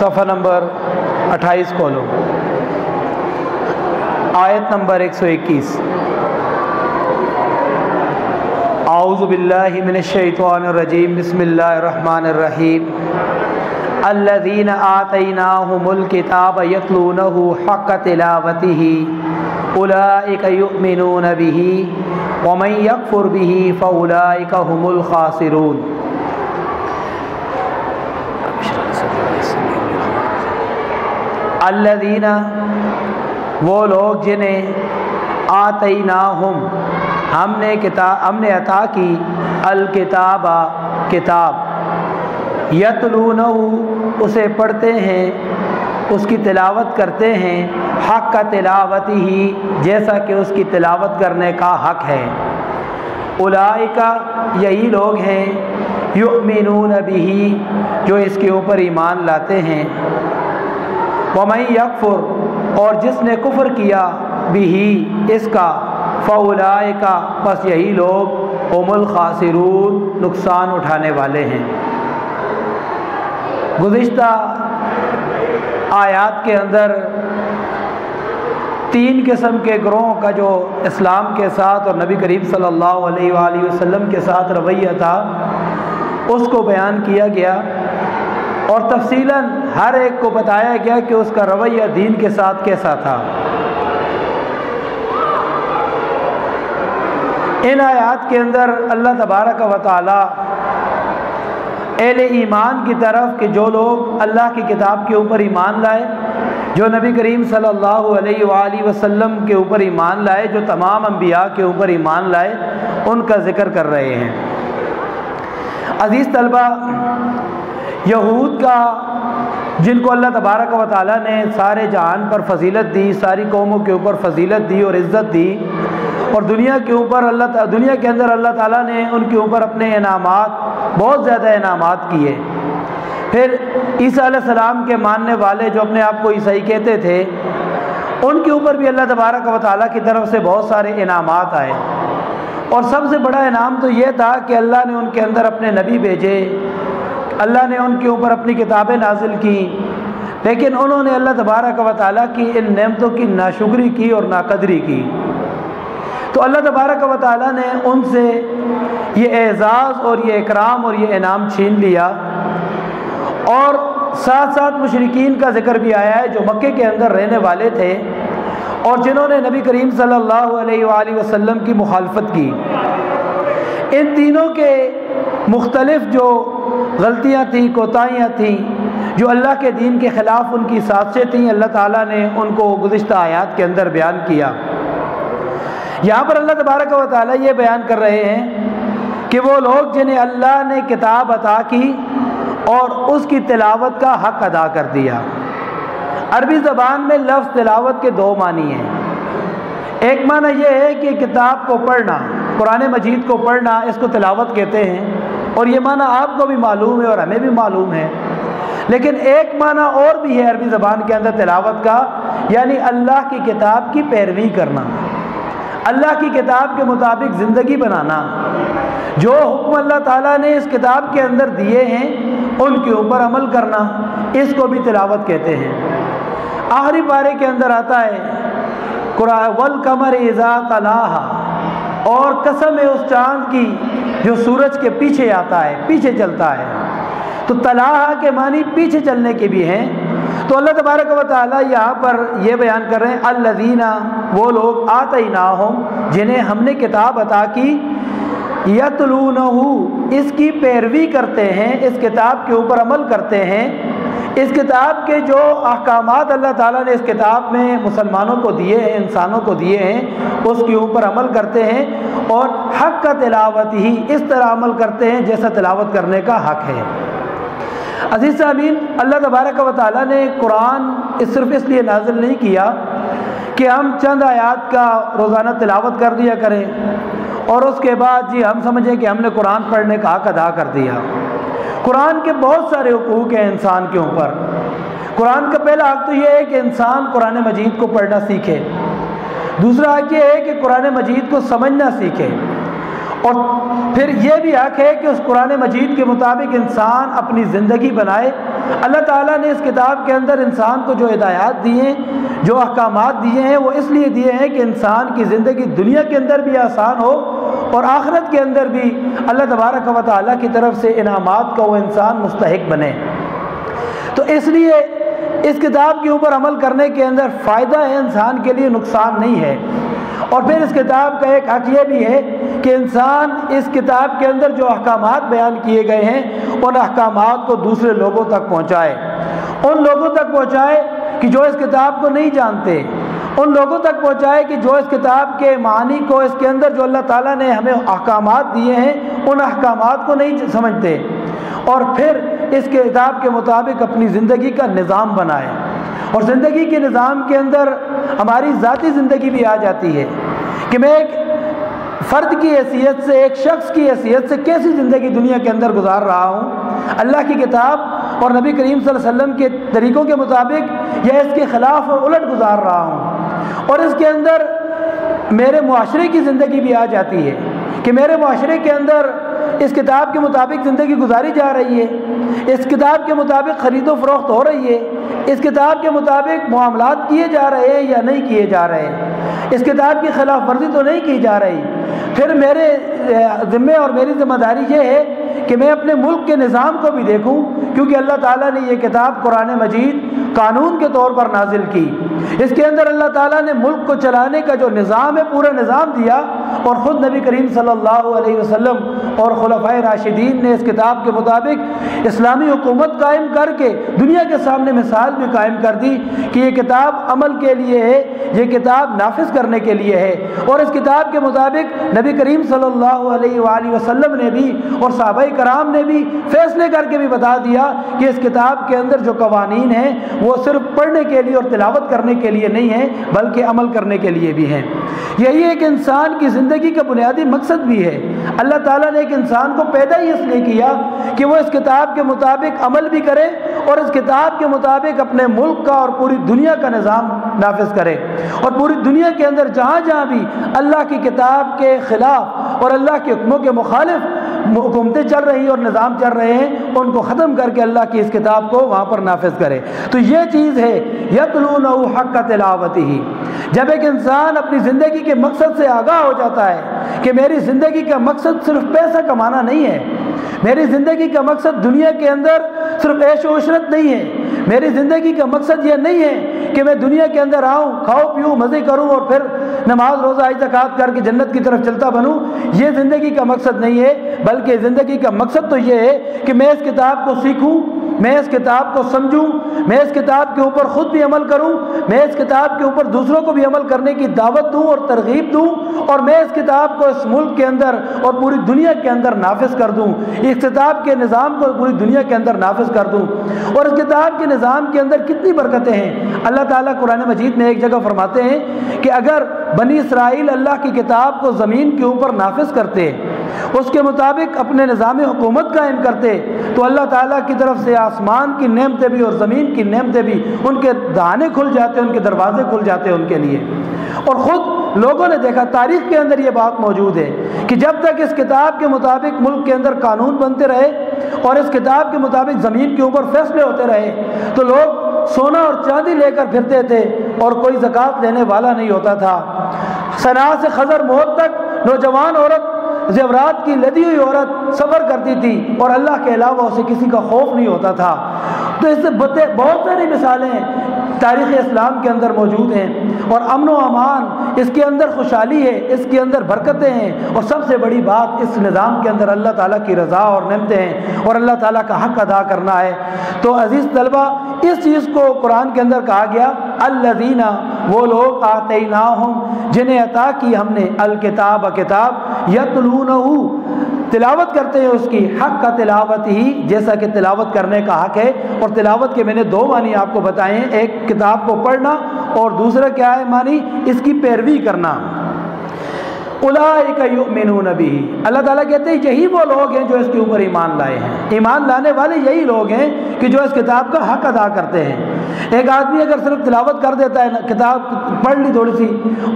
صفحہ نمبر 28 کھولو، آیت نمبر 121۔ اعوذ باللہ من الشیطان الرجیم، بسم اللہ الرحمن الرحیم۔ الذین آتیناہم الکتاب یتلونہ حق تلاوتہ اولئک یؤمنون بہ ومن یکفر بہ فاولئک هم الخاسرون۔ الذین، وہ لوگ جنہیں آتیناہم، ہم نے عطا کی، الکتاب، کتاب، یتلونہ، اسے پڑھتے ہیں، اس کی تلاوت کرتے ہیں، حق تلاوتہ، جیسا کہ اس کی تلاوت کرنے کا حق ہے، اولئک، یہی لوگ ہیں، یؤمنون بہ، جو اس کے اوپر ایمان لاتے ہیں، ومن یکفر، اور جس نے کفر کیا، بہ، اس کا، فاولئک، پس یہی لوگ، هم الخاسرون، نقصان اٹھانے والے ہیں۔ گزشتہ آیات کے اندر تین قسم کے گروہوں کا جو اسلام کے ساتھ اور نبی کریم صلی اللہ علیہ وآلہ وسلم کے ساتھ رویہ تھا، اس کو بیان کیا گیا اور تفصیلاً ہر ایک کو بتایا گیا کہ اس کا رویہ دین کے ساتھ کیسا تھا۔ ان آیات کے اندر اللہ تبارک و تعالی اہل ایمان کی طرف کہ جو لوگ اللہ کی کتاب کے اوپر ایمان لائے، جو نبی کریم صلی اللہ علیہ وآلہ وسلم کے اوپر ایمان لائے، جو تمام انبیاء کے اوپر ایمان لائے، ان کا ذکر کر رہے ہیں۔ عزیز طلبہ، یہود کا، جن کو اللہ تبارک و تعالیٰ نے سارے جہان پر فضیلت دی، ساری قوموں کے اوپر فضیلت دی اور عزت دی، اور دنیا کے اندر اللہ تعالیٰ نے ان کے اوپر اپنے انعامات، بہت زیادہ انعامات کیے۔ پھر عیسیٰ علیہ السلام کے ماننے والے جو اپنے آپ کو عیسائی کہتے تھے، ان کے اوپر بھی اللہ تبارک و تعالیٰ کی طرف سے بہت سارے انعامات آئے، اور سب سے بڑا انعام تو یہ تھا کہ اللہ نے ان کے اندر اپنے نبی بھیجے، اللہ نے ان کے اوپر اپنی کتابیں نازل کی، لیکن انہوں نے اللہ تبارک و تعالیٰ کی ان نعمتوں کی ناشکری کی اور ناقدری کی، تو اللہ تبارک و تعالیٰ نے ان سے یہ اعزاز اور یہ اکرام اور یہ انعام چھین لیا۔ اور ساتھ ساتھ مشرکین کا ذکر بھی آیا ہے جو مکے کے اندر رہنے والے تھے اور جنہوں نے نبی کریم صلی اللہ علیہ وآلہ وسلم کی مخالفت کی۔ ان تینوں کے مختلف جو غلطیاں تھیں، کوتاہیاں تھیں، جو اللہ کے دین کے خلاف ان کی سازشیں تھیں، اللہ تعالیٰ نے ان کو گزشتہ آیات کے اندر بیان کیا۔ یہاں پر اللہ تبارک و تعالیٰ یہ بیان کر رہے ہیں کہ وہ لوگ جنہیں اللہ نے کتاب عطا کی اور اس کی تلاوت کا حق ادا کر دیا۔ عربی زبان میں لفظ تلاوت کے دو معنی ہیں۔ ایک معنی یہ ہے کہ کتاب کو پڑھنا، قرآن مجید کو پڑھنا، اس کو تلاوت کہتے ہیں، اور یہ معنی آپ کو بھی معلوم ہے اور ہمیں بھی معلوم ہے۔ لیکن ایک معنی اور بھی ہے عربی زبان کے اندر تلاوت کا، یعنی اللہ کی کتاب کی پیروی کرنا، اللہ کی کتاب کے مطابق زندگی بنانا، جو حکم اللہ تعالیٰ نے اس کتاب کے اندر دیے ہیں ان کے اوپر عمل کرنا، اس کو بھی تلاوت کہتے ہیں۔ آخری پارے کے اندر آتا ہے وَالْقَمَرِ إِذَا تَلَاهَا، اور قسم ہے اس چاند کی جو سورج کے پیچھے آتا ہے، پیچھے چلتا ہے، تو تلاہا کے معنی پیچھے چلنے کے بھی ہیں۔ تو اللہ تبارک و تعالیٰ یہاں پر یہ بیان کر رہے ہیں الذین، وہ لوگ آتیناہم، جنہیں ہم نے کتاب عطا کی، یتلونہ، اس کی پیروی کرتے ہیں، اس کتاب کے اوپر عمل کرتے ہیں، اس کتاب کے جو احکامات اللہ تعالیٰ نے اس کتاب میں مسلمانوں کو دیے ہیں، انسانوں کو دیے ہیں، اس کے اوپر عمل کرتے ہیں، اور حق کا تلاوت ہی، اس طرح عمل کرتے ہیں جیسا تلاوت کرنے کا حق ہے۔ عزیز سامعین، اللہ تبارک و تعالیٰ نے قرآن صرف اس لیے نازل نہیں کیا کہ ہم چند آیات کا روزانہ تلاوت کر دیا کریں اور اس کے بعد جی ہم سمجھیں کہ ہم نے قرآن پڑھنے کا حق ادا کر دیا۔ قرآن کے بہت سارے حقوق ہیں انسان کے اوپر۔ قرآن کا پہلا حق تو یہ ہے کہ انسان قرآن مجید کو پڑھنا سیکھے، دوسرا حق یہ ہے کہ قرآن مجید کو سمجھنا سیکھے، اور پھر یہ بھی حق ہے کہ اس قرآن مجید کے مطابق انسان اپنی زندگی بنائے اللہ تعالیٰ نے اس کتاب کے اندر انسان کو جو ہدایات دی ہیں، جو احکامات دیے ہیں، وہ اس لیے دیے ہیں کہ انسان کی زندگی دنیا کے اندر بھی آسان ہو اور آخرت کے اندر بھی اللہ تبارک و تعالیٰ کی طرف سے انعامات کا وہ انسان مستحق بنے۔ تو اس لیے اس کتاب کے اوپر عمل کرنے کے اندر فائدہ ہے، انسان کے لیے نقصان نہیں ہے۔ اور پھر اس کتاب کا ایک حق یہ بھی ہے کہ انسان اس کتاب کے اندر جو احکامات بیان کیے گئے ہیں ان احکامات کو دوسرے لوگوں تک پہنچائے، ان لوگوں تک پہنچائے کہ جو اس کتاب کو نہیں جانتے، ان لوگوں تک پہنچائے کہ جو اس کتاب کے معنی کو، اس کے اندر جو اللہ تعالیٰ نے ہمیں احکامات دیے ہیں ان احکامات کو نہیں سمجھتے، اور پھر اس کتاب کے مطابق اپنی زندگی کا نظام بنائے۔ اور زندگی کے نظام کے اندر ہماری ذاتی زندگی بھی آ جاتی ہے کہ میں ایک فرد کی حیثیت سے، ایک شخص کی حیثیت سے کیسی زندگی دنیا کے اندر گزار رہا ہوں، اللہ کی کتاب اور نبی کریم صلی اللہ علیہ وسلم کے طریقوں کے مطابق یا اس کے خلاف اور الٹ گزار رہا ہوں۔ اور اس کے اندر میرے معاشرے کی زندگی بھی آ جاتی ہے کہ میرے معاشرے کے اندر اس کتاب کے مطابق زندگی گزاری جا رہی ہے، اس کتاب کے مطابق خرید و فروخت ہو رہی ہے، اس کتاب کے مطابق معاملات کیے جا رہے ہیں یا نہیں کیے جا رہے ہیں، اس کتاب کی خلاف ورزی تو نہیں کی جا رہی۔ پھر میرے ذمے اور میری ذمہ داری یہ ہے کہ میں اپنے ملک کے نظام کو بھی دیکھوں، کیونکہ اللہ تعالیٰ نے یہ کتاب قرآن مجید قانون کے طور پر نازل کی۔ اس کے اندر اللہ تعالیٰ نے ملک کو چلانے کا جو نظام ہے پورا نظام دیا، اور خود نبی کریم صلی اللہ علیہ وسلم اور خلفائے راشدین نے اس کتاب کے مطابق اسلامی حکومت قائم کر کے دنیا کے سامنے مثال بھی قائم کر دی کہ یہ کتاب عمل کے لیے ہے، یہ کتاب نافذ کرنے کے لیے ہے۔ اور اس کتاب کے مطابق نبی کریم صلی اللہ علیہ وآلہ وسلم نے بھی اور صحابہ کرام نے بھی فیصلے کر کے بھی بتا دیا کہ اس کتاب کے اندر جو قوانین ہیں وہ صرف پڑھنے کے لیے اور تلاوت کرنے کے لیے نہیں ہیں بلکہ عمل کرنے کے لیے بھی ہیں۔ یہی ایک انسان کی زندگی کا بنیادی مقصد بھی ہے۔ اللہ تعالیٰ نے ایک انسان کو پیدا ہی اس لیے کیا کہ وہ اس کتاب کے مطابق عمل بھی کرے اور اس کتاب کے مطابق اپنے ملک کا اور پوری دنیا کا نظام نافذ کرے، اور پوری دنیا کے اندر جہاں جہاں بھی اللہ کی کتاب کے خلاف اور اللہ کے حکموں کے مخالف حکومتیں چل رہی اور نظام چل رہے ہیں ان کو ختم کر کے اللہ کی اس کتاب کو وہاں پر نافذ کرے۔ تو یہ چیز ہے یتلونہ حق تلاوتہ۔ جب ایک انسان اپنی زندگی کے مقصد سے آگاہ ہو جاتا ہے کہ میری زندگی کا مقصد صرف پیسہ کمانا نہیں ہے، میری زندگی کا مقصد دنیا کے اندر صرف عیش و عشرت نہیں ہے، میری زندگی کا مقصد یہ نہیں ہے کہ میں دنیا کے اندر آؤں، کھاؤ پیوں، مزے کروں اور پھر نماز روزہ حج زکوٰۃ کر کے جنت کی طرف چلتا بنوں، یہ زندگی کا مقصد نہیں ہے، بلکہ زندگی کا مقصد تو یہ ہے کہ میں اس کتاب کو سیکھوں، میں اس کتاب کو سمجھوں، میں اس کتاب کے اوپر خود بھی عمل کروں، میں اس کتاب کے اوپر دوسروں کو بھی عمل کرنے کی دعوت دوں اور ترغیب دوں، اور میں اس کتاب کو اس ملک کے اندر اور پوری دنیا کے اندر نافذ کر دوں، اس کتاب کے نظام کو پوری دنیا کے اندر نافذ کر دوں۔ اور اس کتاب کے نظام کے اندر کتنی برکتیں ہیں۔ اللہ تعالیٰ قرآن مجید میں ایک جگہ فرماتے ہیں کہ اگر بنی اسرائیل اللہ کی کتاب کو زمین کے اوپر نافذ کرتے، اس کے مطابق اپنے نظام حکومت قائم کرتے، تو اللہ تعالیٰ کی طرف سے آسمان کی نعمتیں بھی اور زمین کی نعمتیں بھی ان کے دہانے کھل جاتے، ان کے دروازے کھل جاتے ان کے لیے۔ اور خود لوگوں نے دیکھا، تاریخ کے اندر یہ بات موجود ہے کہ جب تک اس کتاب کے مطابق ملک کے اندر قانون بنتے رہے اور اس کتاب کے مطابق زمین کے اوپر فیصلے ہوتے رہے، تو لوگ سونا اور چاندی لے کر پھرتے تھے اور کوئی زکوٰۃ لینے والا نہیں ہوتا تھا۔ صنعاء سے خضر موت تک نوجوان عورت، زیورات کی لدی ہوئی عورت سفر کرتی تھی اور اللہ کے علاوہ اسے کسی کا خوف نہیں ہوتا تھا۔ تو اس سے بہت ساری مثالیں تاریخ اسلام کے اندر موجود ہیں، اور امن و امان اس کے اندر خوشحالی ہے، اس کے اندر برکتیں ہیں، اور سب سے بڑی بات اس نظام کے اندر اللہ تعالیٰ کی رضا اور نعمتیں ہیں اور اللہ تعالیٰ کا حق ادا کرنا ہے۔ تو عزیز طلبہ، اس چیز کو قرآن کے اندر کہا گیا الذین، وہ لوگ آتیناہم، جنہیں عطا کی ہم نے الکتاب، کتاب، یتلونہ، تلاوت کرتے ہیں اس کی، حق کا تلاوت ہی، جیسا کہ تلاوت کرنے کا حق ہے۔ اور تلاوت کے میں نے دو معنی آپ کو بتائے ہیں، ایک کتاب کو پڑھنا اور دوسرا کیا ہے معنی، اس کی پیروی کرنا۔ اولئک یؤمنون بہ، اللہ تعالیٰ کہتے ہیں یہی وہ لوگ ہیں جو اس کے اوپر ایمان لائے ہیں۔ ایمان لانے والے یہی لوگ ہیں کہ جو اس کتاب کا حق ادا کرتے ہیں۔ ایک آدمی اگر صرف تلاوت کر دیتا ہے، کتاب پڑھ لی تھوڑی سی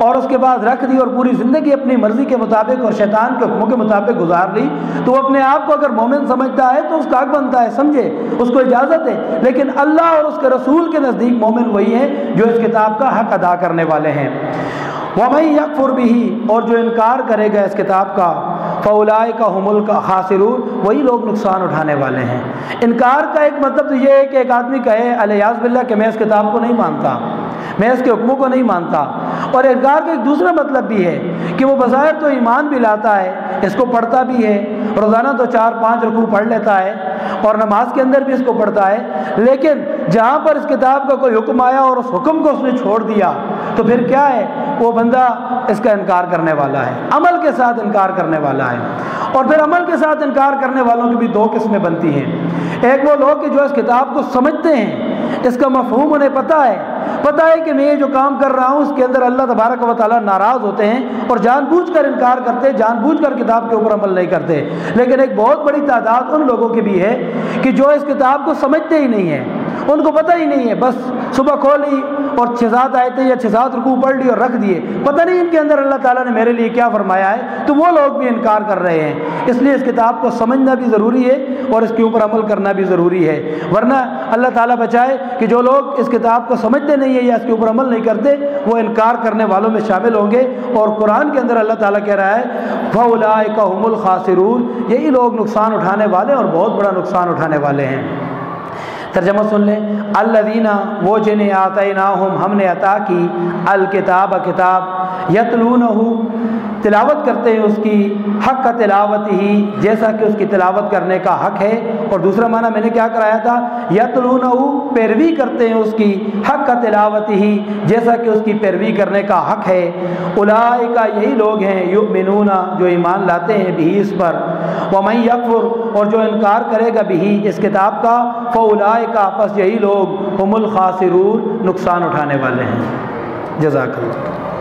اور اس کے بعد رکھ دی اور پوری زندگی اپنی مرضی کے مطابق اور شیطان کے حکموں کے مطابق گزار لی، تو وہ اپنے آپ کو اگر مومن سمجھتا ہے تو اس کا حق بنتا ہے، سمجھے، اس کو اجازت ہے۔ لیکن اللہ اور اس کے رسول کے نزدیک مومن وہی ہیں جو اس کتاب کا حق ادا کرنے والے ہیں۔ وَمَن يَكْفُرْ بِهِ، اور جو انکار کرے گا اس کتاب کا، فَأُولَٰئِكَ هُمُ الْخَاسِرُونَ، وہی لوگ نقصان اٹھانے والے ہیں۔ انکار کا ایک مطلب تو یہ ہے کہ ایک آدمی کہے الیاذ باللہ کہ میں اس کتاب کو نہیں مانتا، میں اس کے حکموں کو نہیں مانتا۔ اور انکار کا ایک دوسرا مطلب بھی ہے کہ وہ بظاہر تو ایمان بھی لاتا ہے، اس کو پڑھتا بھی ہے، روزانہ تو 4-5 رکوع پڑھ لیتا ہے اور نماز کے اندر بھی اس کو پڑھتا ہے، لیکن جہاں پر اس کتاب کا کوئی حکم آیا اور اس حکم کو اس نے چھوڑ دیا تو پھر کیا ہے، وہ بندہ اس کا انکار کرنے والا ہے، عمل کے ساتھ انکار کرنے والا ہے۔ اور پھر عمل کے ساتھ انکار کرنے والوں کی بھی 2 قسمیں بنتی ہیں۔ ایک وہ لوگ کہ جو اس کتاب کو سمجھتے ہیں، اس کا مفہوم انہیں پتہ ہے کہ میں یہ جو کام کر رہا ہوں اس کے اندر اللہ تبارک و تعالیٰ ناراض ہوتے ہیں، اور جان بوجھ کر انکار کرتے، جان بوجھ کر کتاب کے اوپر عمل نہیں کرتے۔ لیکن ایک بہت بڑی تعداد ان لوگوں کی بھی ہے کہ جو اس کتاب کو سمجھتے ہی نہیں ہیں، ان کو پتہ ہی نہیں ہے، بس صبح کھولی اور 6-7 آیتیں یا 6-7 رکوع پڑھ لی اور رکھ دیے، پتہ نہیں ان کے اندر اللہ تعالیٰ نے میرے لیے کیا فرمایا ہے، تو وہ لوگ بھی انکار کر رہے ہیں۔ اس لیے اس کتاب کو سمجھنا بھی ضروری ہے اور اس کے اوپر عمل کرنا بھی ضروری ہے، ورنہ اللہ تعالیٰ بچائے کہ جو لوگ اس کتاب کو سمجھتے نہیں ہیں یا اس کے اوپر عمل نہیں کرتے، وہ انکار کرنے والوں میں شامل ہوں گے۔ اور قرآن کے اندر اللہ تعالیٰ کہہ رہا ہے فَأُولَٰئِكَ هُمُ الْخَاسِرُونَ، یہی لوگ نقصان اٹھانے والے اور بہت بڑا نقصان اٹھانے والے ہیں۔ ترجمہ سن لیں، الذین، وہ جنہیں آتیناہم، ہم نے عطا کی، الکتاب، کتاب، یتلونہ، تلاوت کرتے ہیں اس کی، حق تلاوت ہی، جیسا کہ اس کی تلاوت کرنے کا حق ہے۔ اور دوسرا معنی میں نے کیا کرایا تھا، یتلونہ، پیروی کرتے ہیں اس کی، حق تلاوت ہی، جیسا کہ اس کی پیروی کرنے کا حق ہے۔ اولئک، یہی لوگ ہیں، یؤمنون، جو ایمان لاتے ہیں، بھی اس پر، ومن یکفر، اور جو انکار کرے گا بھی اس کتاب کا، فاولئک، پس یہی لوگ، ہم الخاسرون، نقصان اٹھانے والے ہیں۔ جزاک اللہ۔